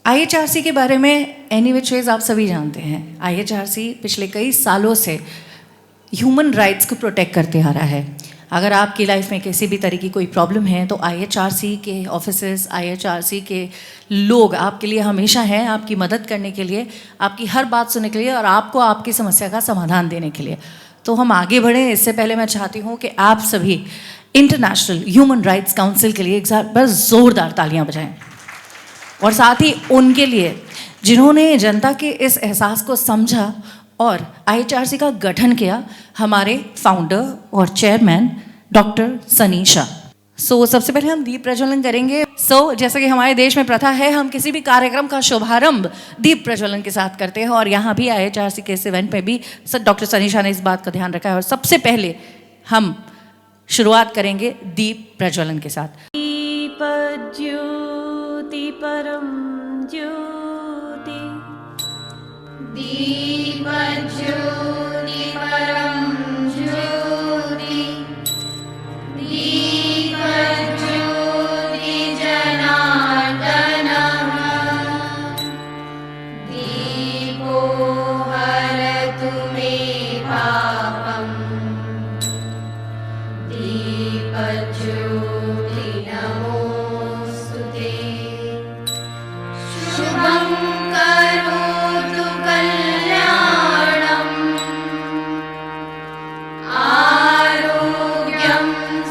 IHRC के बारे में एनी विच वेज आप सभी जानते हैं। IHRC पिछले कई सालों से ह्यूमन राइट्स को प्रोटेक्ट करते आ रहा है। अगर आपकी लाइफ में किसी भी तरह की कोई प्रॉब्लम है तो IHRC के ऑफिसेस, IHRC के लोग आपके लिए हमेशा हैं, आपकी मदद करने के लिए, आपकी हर बात सुनने के लिए और आपको आपकी समस्या का समाधान देने के लिए। तो हम आगे बढ़ें, इससे पहले मैं चाहती हूँ कि आप सभी इंटरनेशनल ह्यूमन राइट्स काउंसिल के लिए एक बार ज़ोरदार तालियाँ बजाएं और साथ ही उनके लिए जिन्होंने जनता के इस एहसास को समझा और IHRC का गठन किया, हमारे फाउंडर और चेयरमैन डॉक्टर सनी शाह। सबसे पहले हम दीप प्रज्वलन करेंगे। जैसा कि हमारे देश में प्रथा है, हम किसी भी कार्यक्रम का शुभारंभ दीप प्रज्वलन के साथ करते हैं और यहाँ भी IHRC के इस इवेंट में भी डॉक्टर सनी शाह ने इस बात का ध्यान रखा है और सबसे पहले हम शुरुआत करेंगे दीप प्रज्वलन के साथ। दीप ज्योति परम ज्योति, दीप ज्योति परम ज्योति, दीप ज्योति जनार्दनः, दीपो हरतु मे पापम्, दीप ज्योति नमोस्तुते, शुभं करोतु कल्याणम्, आरोग्यं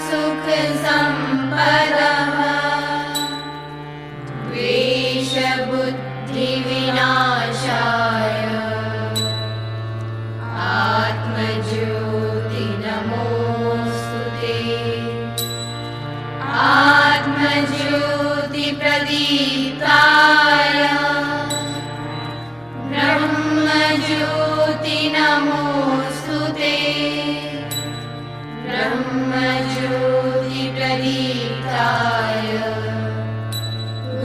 सुख संपदः, द्वेष बुद्धि विनाशाय, आत्मज्योति नमोस्तुते, आत्मज्योति प्रदीप्ताय, ब्रह्मज्योति नमोस्तुते, ब्रह्मज्योति प्रदीप्ताय,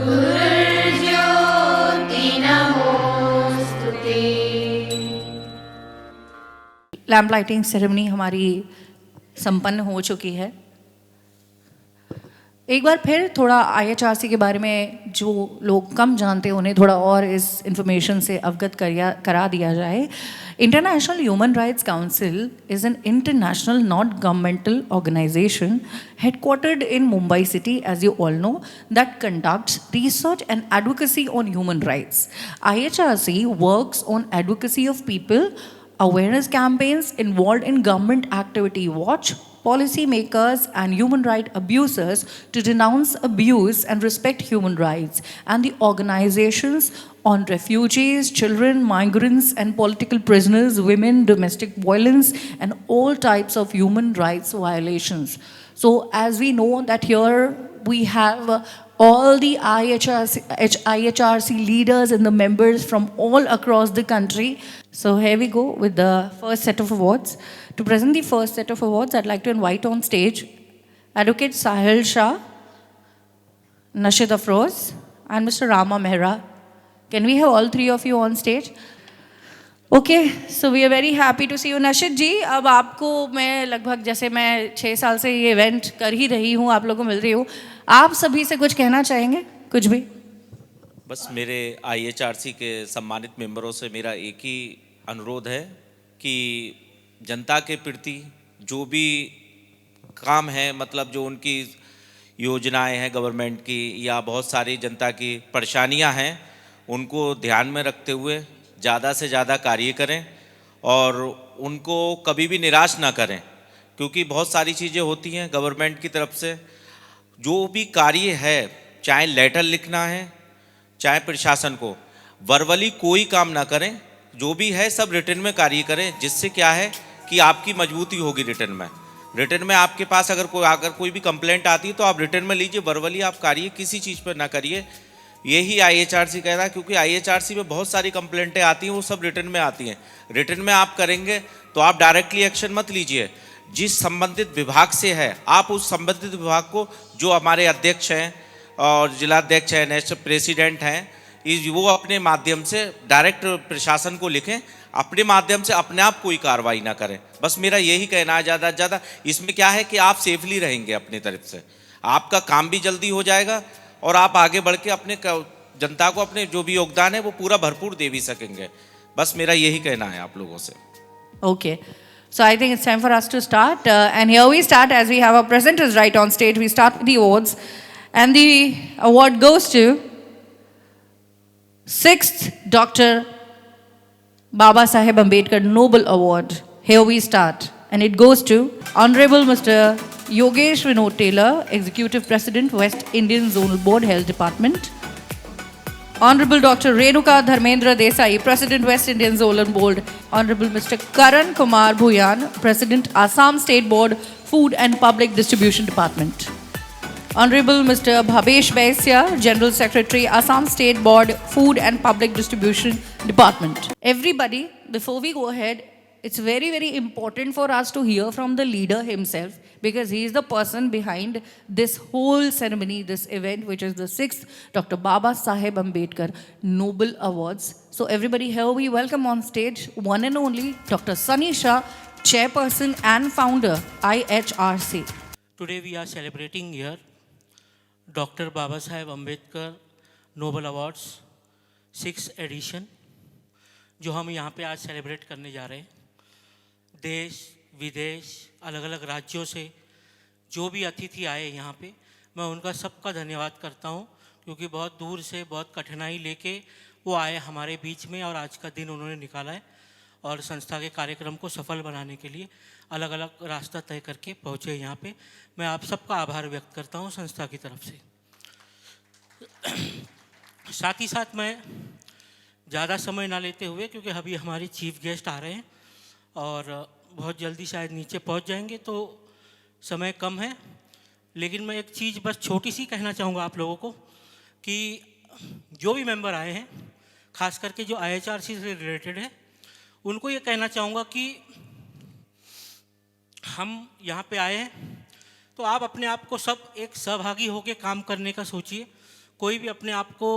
गुरुर्ज्योति नमोस्तुते। लैम्प लाइटिंग सेरेमनी हमारी संपन्न हो चुकी है। एक बार फिर थोड़ा IHRC के बारे में जो लोग कम जानते हैं उन्हें थोड़ा और इस इंफॉर्मेशन से अवगत करा दिया जाए। International human rights council is an international not governmental organisation headquartered in Mumbai city, as you all know, that conducts research and advocacy on human rights. IHRC works on advocacy of people, awareness campaigns involved in government activity watch, policymakers and human rights abusers to denounce abuse and respect human rights, and the organizations on refugees, children, migrants and political prisoners, women, domestic violence and all types of human rights violations. So as we know that here we have all the IHRC leaders and the members from all across the country. So here we go with the first set of awards. To present the first set of awards, I'd like to invite on stage Advocate Sahil Shah, Nashid Afroz and Mr. Rama Mehra. Can we have all three of you on stage? Okay, so we are very happy to see you. नशिद जी, अब आपको मैं लगभग जैसे मैं 6 साल से ये event कर ही रही हूँ, आप लोगों को मिल रही हूँ, आप सभी से कुछ कहना चाहेंगे? कुछ भी? बस मेरे IHRC के सम्मानित मेंबरों से मेरा एक ही अनुरोध है कि जनता के प्रति जो भी काम है, मतलब जो उनकी योजनाएं हैं गवर्नमेंट की या बहुत सारी जनता की परेशानियां हैं, उनको ध्यान में रखते हुए ज़्यादा से ज़्यादा कार्य करें और उनको कभी भी निराश ना करें, क्योंकि बहुत सारी चीज़ें होती हैं गवर्नमेंट की तरफ से। जो भी कार्य है, चाहे लेटर लिखना है, चाहे प्रशासन को वर्बली कोई काम ना करें, जो भी है सब रिटर्न में कार्य करें, जिससे क्या है कि आपकी मजबूती होगी रिटर्न में। रिटर्न में आपके पास अगर कोई भी कंप्लेंट आती है तो आप रिटर्न में लीजिए, वर्बली आप कार्य किसी चीज़ पर ना करिए। यही IHRC कह रहा है, क्योंकि IHRC में बहुत सारी कंप्लेंटें आती हैं, वो सब रिटर्न में आती हैं। रिटर्न में आप करेंगे तो आप डायरेक्टली एक्शन मत लीजिए, जिस संबंधित विभाग से है आप उस संबंधित विभाग को, जो हमारे अध्यक्ष हैं और जिलाध्यक्ष हैं, नेशनल प्रेसिडेंट हैं, वो अपने माध्यम से डायरेक्ट प्रशासन को लिखें, अपने माध्यम से अपने आप कोई कार्रवाई ना करें। बस मेरा यही कहना है। ज़्यादा से ज़्यादा इसमें क्या है कि आप सेफली रहेंगे अपनी तरफ से, आपका काम भी जल्दी हो जाएगा और आप आगे बढ़ के अपने जनता को अपने जो भी योगदान है वो पूरा भरपूर दे भी सकेंगे। बस मेरा यही कहना है आप लोगों से। Okay. So I think it's time for us to start. And here we start as we have our presenters right on stage. We start with the awards. And the award goes to 6th Dr. Baba Saheb Ambedkar Nobel Award. Here we start. And it goes to Honorable Mr. Yogesh Vinod Taylor, Executive President, West Indian Zonal Board, Health Department. Honorable Dr. Renuka Dharmendra Desai, President, West Indian Zonal Board. Honorable Mr. Karan Kumar Bhuyan, President, Assam State Board, Food and Public Distribution Department. Honorable Mr. Bhabesh Baisya, General Secretary, Assam State Board, Food and Public Distribution Department. Everybody, before we go ahead, it's very, very important for us to hear from the leader himself, because he is the person behind this whole ceremony, this event, which is the 6th Dr. Baba Saheb Ambedkar Nobel Awards. So everybody, here we welcome on stage one and only Dr. Sunny Shah, Chairperson and Founder, IHRC. Today we are celebrating here Dr. Baba Saheb Ambedkar Nobel Awards 6th edition, जो हम यहाँ पे आज celebrate करने जा रहे हैं। देश विदेश अलग अलग राज्यों से जो भी अतिथि आए यहाँ पे, मैं उनका सबका धन्यवाद करता हूँ, क्योंकि बहुत दूर से बहुत कठिनाई लेके वो आए हमारे बीच में और आज का दिन उन्होंने निकाला है और संस्था के कार्यक्रम को सफल बनाने के लिए अलग अलग रास्ता तय करके पहुँचे यहाँ पे। मैं आप सबका आभार व्यक्त करता हूँ संस्था की तरफ से। साथ ही साथ मैं ज़्यादा समय ना लेते हुए, क्योंकि अभी हमारे चीफ गेस्ट आ रहे हैं और बहुत जल्दी शायद नीचे पहुंच जाएंगे, तो समय कम है, लेकिन मैं एक चीज़ बस छोटी सी कहना चाहूँगा आप लोगों को कि जो भी मेंबर आए हैं, खास करके जो IHRC से रिलेटेड है, उनको ये कहना चाहूँगा कि हम यहाँ पे आए हैं तो आप अपने आप को सब एक सहभागी होकर काम करने का सोचिए। कोई भी अपने आप को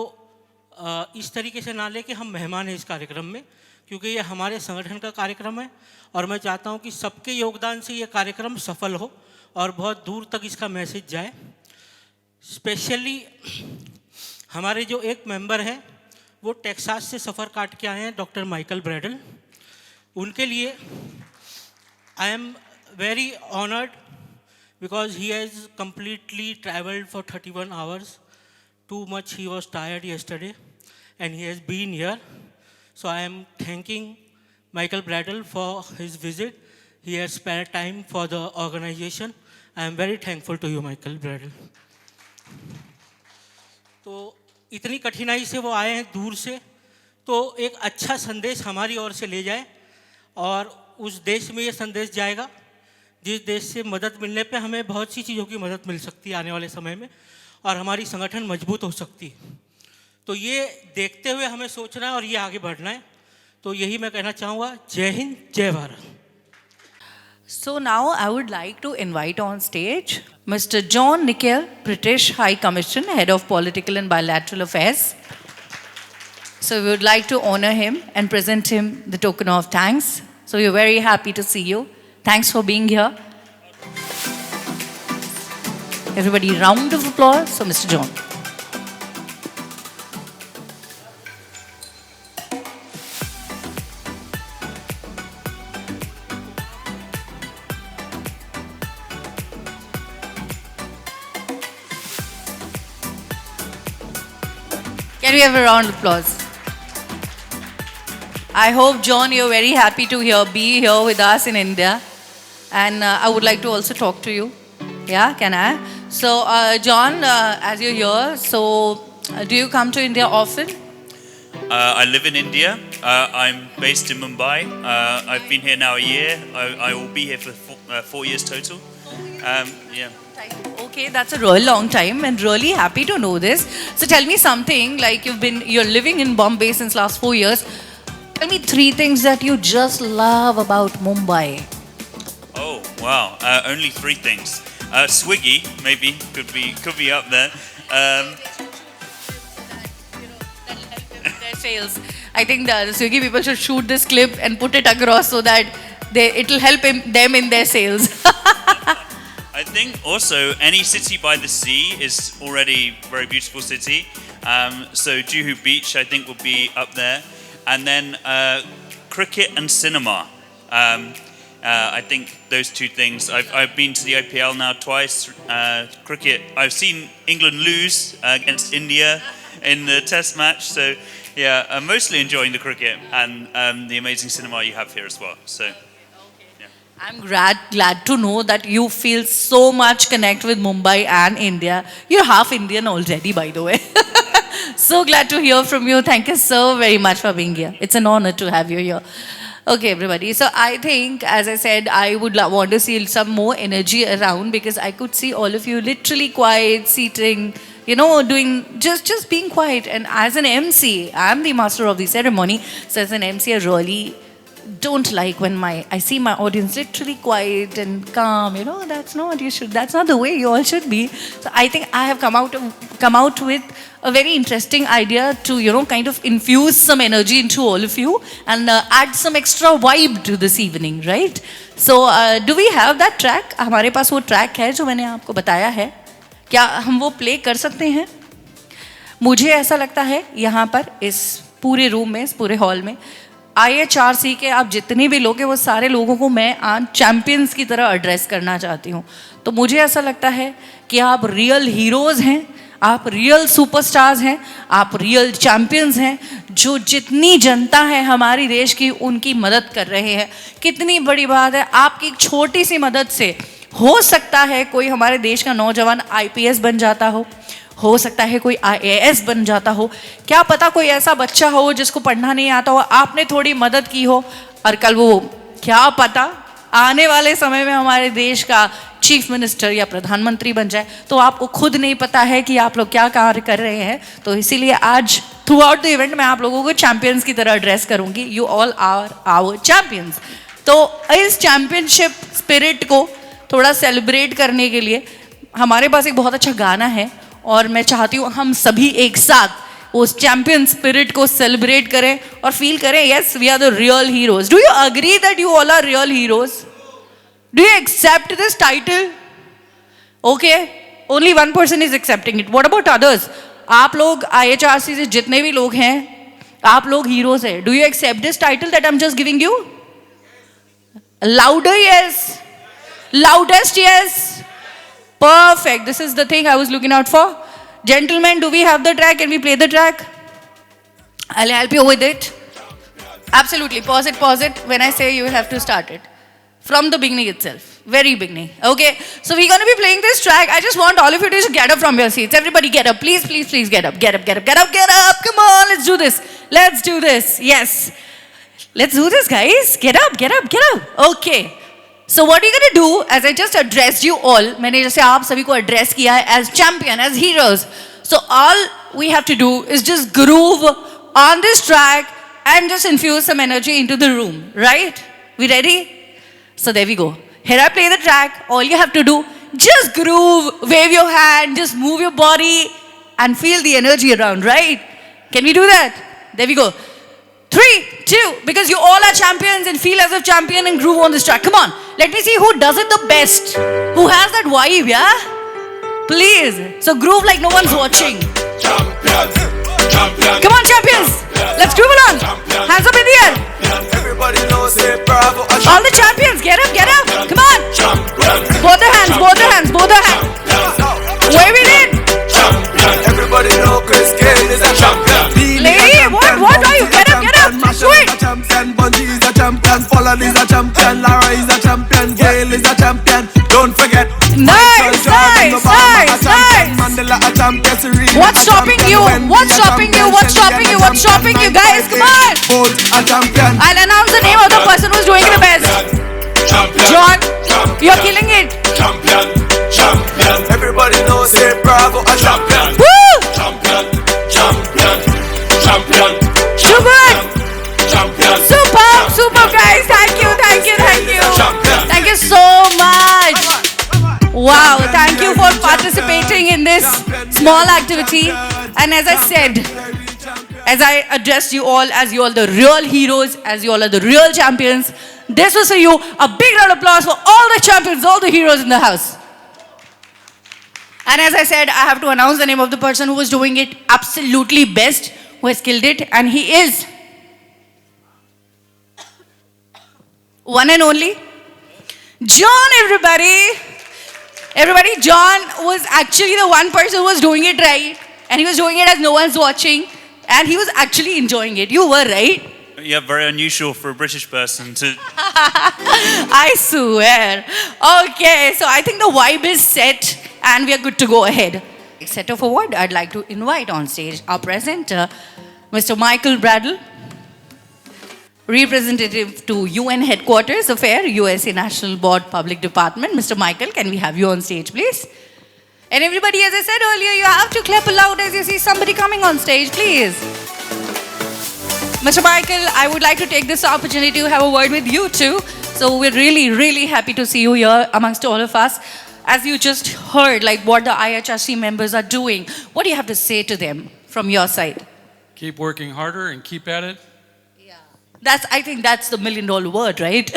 इस तरीके से ना ले कि हम मेहमान हैं इस कार्यक्रम में, क्योंकि ये हमारे संगठन का कार्यक्रम है और मैं चाहता हूँ कि सबके योगदान से ये कार्यक्रम सफल हो और बहुत दूर तक इसका मैसेज जाए। स्पेशली हमारे जो एक मेंबर हैं वो टेक्सास से सफ़र काट के आए हैं, डॉक्टर माइकल ब्रैडल। उनके लिए I am very honoured because he has completely travelled for 31 hours. Too much he was tired yesterday and he has been here. So I am thanking Michael Bradle for his visit. He has spared time for the organization. I am very thankful to you, Michael Bradle. तो इतनी कठिनाई से वो आए हैं दूर से, तो एक अच्छा संदेश हमारी ओर से ले जाए और उस देश में ये संदेश जाएगा जिस देश से मदद मिलने पे हमें बहुत सी चीज़ों की मदद मिल सकती है आने वाले समय में और हमारी संगठन मजबूत हो सकती है। तो ये देखते हुए हमें सोचना है और ये आगे बढ़ना है। तो यही मैं कहना चाहूँगा। जय हिंद, जय Bharat. So now I would like to invite on stage Mr. John Nikhil, British High Commission, Head of Political and Bilateral Affairs. So we would like to honor him and present him the token of thanks. So we're very happy to see you. Thanks for being here. Everybody, round of applause for Mr. John. Can we have a round of applause? I hope, John, you're very happy to be here with us in India. And I would like to also talk to you. Yeah, can I? So, John, as you're here, so do you come to India often? I live in India. I'm based in Mumbai. I've been here now a year. I will be here for 4 years total. Yeah. Okay, that's a really long time and really happy to know this. So tell me something, like you're living in Bombay since last 4 years. Tell me 3 things that you just love about Mumbai. Oh wow! Only 3 things. Swiggy maybe could be up there. Their sales. I think the Swiggy people should shoot this clip and put it across so that it'll help them in their sales. I think also any city by the sea is already a very beautiful city. So Juhu Beach, I think, will be up there. And then cricket and cinema. I think those two things. I've been to the IPL now twice. Cricket, I've seen England lose against India in the Test match. So yeah, I'm mostly enjoying the cricket and the amazing cinema you have here as well. So. I'm glad to know that you feel so much connect with Mumbai and India. You're half Indian already, by the way. So glad to hear from you. Thank you so very much for being here. It's an honor to have you here. Okay, everybody. So I think, as I said, I would want to see some more energy around because I could see all of you literally quiet, sitting, you know, doing just being quiet. And as an MC, I'm the master of the ceremony. So as an MC, I really don't like when I see my audience literally quiet and calm. You know, that's not the way you all should be. So I think I have come out with a very interesting idea to, you know, kind of infuse some energy into all of you and add some extra vibe to this evening, right? So do we have that track? हमारे पास वो track है जो मैंने आपको बताया है. क्या हम वो play कर सकते हैं? मुझे ऐसा लगता है यहाँ पर इस पूरे रूम में, इस पूरे हॉल में IHRC के आप जितने भी लोग हैं वो सारे लोगों को मैं आज चैम्पियंस की तरह एड्रेस करना चाहती हूँ. तो मुझे ऐसा लगता है कि आप रियल हीरोज़ हैं, आप रियल सुपरस्टार्स हैं, आप रियल चैम्पियंस हैं जो जितनी जनता है हमारी देश की उनकी मदद कर रहे हैं. कितनी बड़ी बात है, आपकी एक छोटी सी मदद से हो सकता है कोई हमारे देश का नौजवान IPS बन जाता हो सकता है कोई IAS बन जाता हो, क्या पता कोई ऐसा बच्चा हो जिसको पढ़ना नहीं आता हो, आपने थोड़ी मदद की हो और कल वो क्या पता आने वाले समय में हमारे देश का चीफ मिनिस्टर या प्रधानमंत्री बन जाए. तो आपको खुद नहीं पता है कि आप लोग क्या कार्य कर रहे हैं. तो इसीलिए आज थ्रू आउट द इवेंट मैं आप लोगों को चैंपियंस की तरह एड्रेस करूंगी. You all are our champions. तो इस चैंपियनशिप स्पिरिट को थोड़ा सेलिब्रेट करने के लिए हमारे पास एक बहुत अच्छा गाना है और मैं चाहती हूँ हम सभी एक साथ उस चैंपियन स्पिरिट को सेलिब्रेट करें और फील करें yes we are the real heroes. Do you agree that you all are real heroes? Do you accept this title? Okay, only one person is accepting it. What about others? आप लोग IHRC से जितने भी लोग हैं आप लोग heroes हैं. Do you accept this title that I am just giving you? Louder yes, loudest yes. Perfect. This is the thing I was looking out for. Gentlemen, do we have the track? Can we play the track? I'll help you with it. Absolutely. Pause it. When I say you have to start it. From the beginning itself. Very beginning. Okay. So we're going to be playing this track. I just want all of you to just get up from your seats. Everybody get up. Please get up. Get up. Come on. Let's do this. Yes. Let's do this, guys. Get up. Okay. So what you're going to do, as I just addressed you all, मैंने जैसे आप सभी को address किया है as champion, as heroes. So all we have to do is just groove on this track and just infuse some energy into the room, right? We ready? So there we go. Here I play the track. All you have to do, just groove, wave your hand, just move your body and feel the energy around, right? Can we do that? There we go. 3, 2, because you all are champions and feel as a champion and groove on this track. Come on, let me see who does it the best. Who has that vibe, yeah? Please. So groove like no one's watching. Champions. Come on, champions. Let's groove along. Hands up in the air. Everybody knows it, bravo. All the champions, get up. Come on. Both the hands. Wave it in. Everybody know Chris Gayle is a champion. Lady, what are you? Get up. Do it. A champion, Bungie is a champion, Pollard is a champion, Lara is a champion, Gayle is a champion. Don't forget. Nice. Mandela a champion, Serena. What's stopping you? Guys, come on. Bolt a champion. I'll announce the name of the person who's doing the best. John, you're killing it. Champion. Everybody knows it, bravo, a champion. Woo! Champion. Super, guys. Thank you. Thank you so much. Wow, thank you for participating in this small activity. And as I said, as I addressed you all as you all the real heroes, as you all are the real champions, this was for you. A big round of applause for all the champions, all the heroes in the house. And as I said, I have to announce the name of the person who was doing it absolutely best, who has killed it, and he is one and only John, everybody. Everybody, John was actually the one person who was doing it right, and he was doing it as no one's watching, and he was actually enjoying it. You were, right? Yeah, very unusual for a British person to. I swear. Okay, so I think the vibe is set and we are good to go ahead. Set of award, I'd like to invite on stage our presenter, Mr. Michael Bradle, representative to UN Headquarters Affair, USA National Board Public Department. Mr. Michael, can we have you on stage, please? And everybody, as I said earlier, you have to clap aloud as you see somebody coming on stage, please. Mr. Michael, I would like to take this opportunity to have a word with you too. So we're really, really happy to see you here amongst all of us. As you just heard, like what the IHRC members are doing, what do you have to say to them from your side? Keep working harder and keep at it. I think that's the $1 million word, right?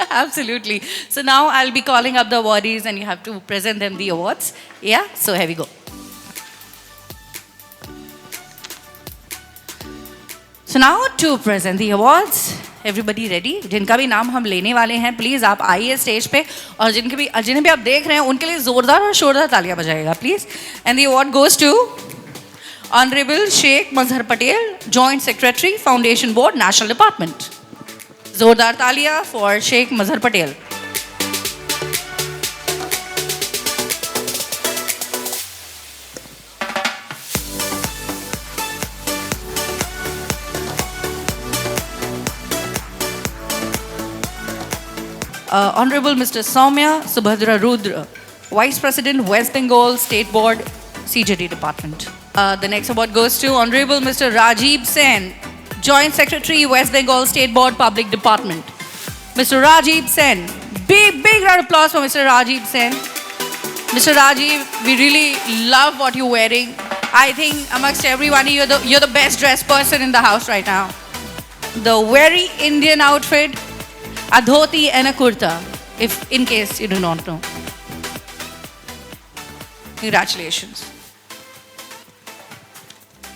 Absolutely. So now I'll be calling up the awardees and you have to present them the awards. Yeah, so here we go. So now to present the awards. Everybody ready? जिनका भी नाम हम लेने वाले हैं, please आप आइए stage पे, और जिन्हें भी आप देख रहे हैं उनके लिए जोरदार और शोरदार तालियां बजाएगा please. And the award goes to Honorable Sheikh Mazhar Patel, Joint Secretary, Foundation Board, National Department. Zordar Talia for Sheikh Mazhar Patel. Honorable Mr. Soumya Subhadra Rudra, Vice President, West Bengal State Board, CJD Department. The next award goes to Honorable Mr. Rajiv Sen, Joint Secretary, West Bengal State Board Public Department. Mr. Rajiv Sen. Big round of applause for Mr. Rajiv Sen. Mr. Rajiv, we really love what you're wearing. I think amongst everyone, you're the best dressed person in the house right now. The very Indian outfit, a dhoti and a kurta, if in case you do not know. Congratulations.